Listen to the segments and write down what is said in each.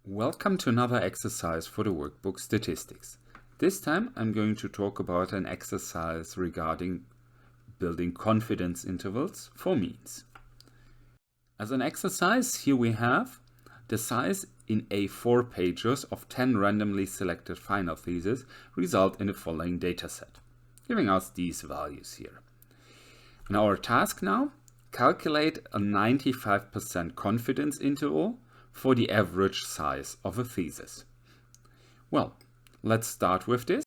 Welcome to another exercise for the workbook statistics. This time I'm going to talk about an exercise regarding building confidence intervals for means. As an exercise, here we have the size in A4 pages of 10 randomly selected final theses result in the following dataset, giving us these values here. And our task now, calculate a 95% confidence interval for the average size of a thesis. Well, let's start with this.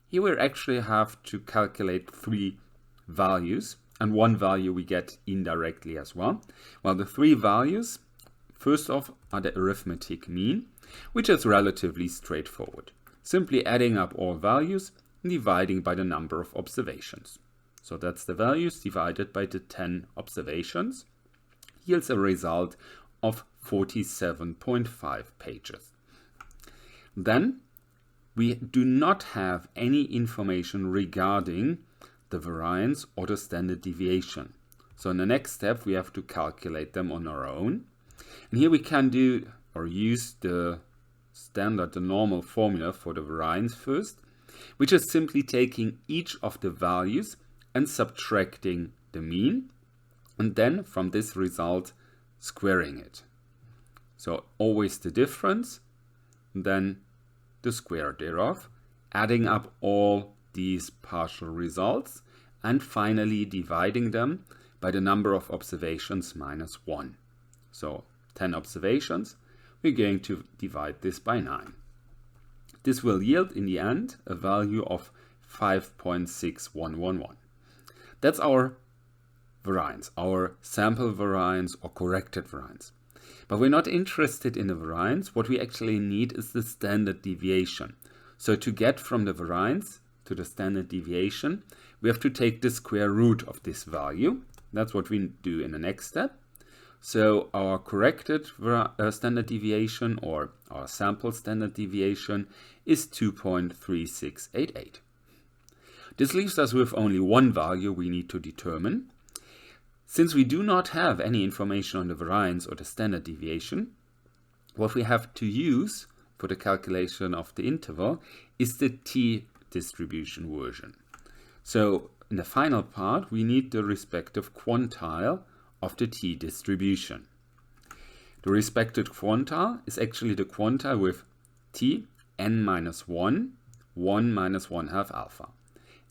Here we actually have to calculate 3 values, and one value we get indirectly as well. Well, the 3 values, first off, are the arithmetic mean, which is relatively straightforward. Simply adding up all values and dividing by the number of observations. So that's the values divided by the 10 observations, yields a result of 47.5 pages. Then we do not have any information regarding the variance or the standard deviation. So in the next step we have to calculate them on our own. And here we can do or use the normal formula for the variance first, which is simply taking each of the values and subtracting the mean, and then from this result squaring it. So always the difference, then the square thereof, adding up all these partial results, and finally dividing them by the number of observations minus 1. So 10 observations, we're going to divide this by 9. This will yield in the end a value of 5.6111. That's our variance, our sample variance or corrected variance. But we're not interested in the variance. What we actually need is the standard deviation. So to get from the variance to the standard deviation, we have to take the square root of this value. That's what we do in the next step. So our corrected standard deviation or our sample standard deviation is 2.3688. This leaves us with only one value we need to determine. Since we do not have any information on the variance or the standard deviation, what we have to use for the calculation of the interval is the t-distribution version. So in the final part, we need the respective quantile of the t-distribution. The respective quantile is actually the quantile with t n minus 1, 1 minus 1 half alpha.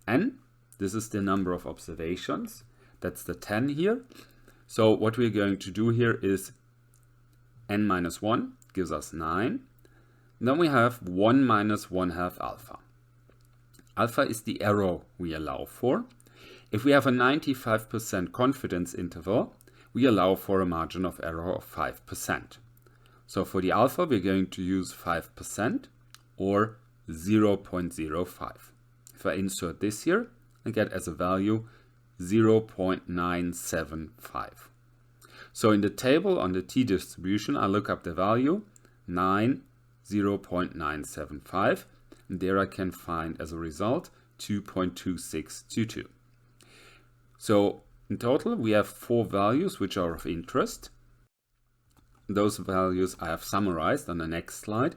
N, this is the number of observations. That's the 10 here. So what we're going to do here is n minus 1 gives us 9. Then we have 1 minus 1 half alpha. Alpha is the error we allow for. If we have a 95% confidence interval, we allow for a margin of error of 5%. So for the alpha, we're going to use 5% or 0.05. If I insert this here, I get as a value 0.975. So in the table on the t-distribution, I look up the value 0.975, and there I can find as a result 2.2622. So in total, we have 4 values which are of interest. Those values I have summarized on the next slide: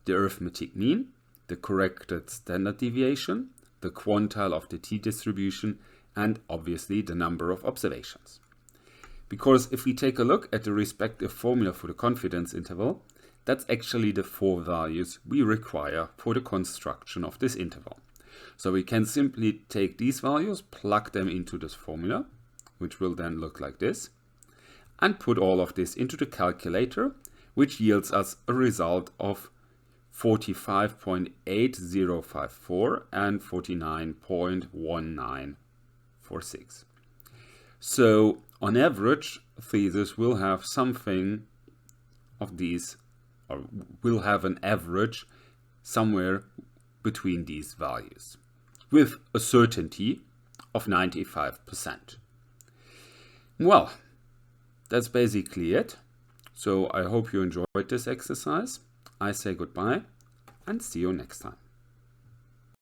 the arithmetic mean, the corrected standard deviation, the quantile of the t-distribution, and obviously the number of observations. Because if we take a look at the respective formula for the confidence interval, that's actually the 4 values we require for the construction of this interval. So we can simply take these values, plug them into this formula, which will then look like this, and put all of this into the calculator, which yields us a result of 45.8054 and 49.1946. So on average, thesis will have something of these, or will have an average somewhere between these values, with a certainty of 95%. Well, that's basically it. So I hope you enjoyed this exercise. I say goodbye and see you next time.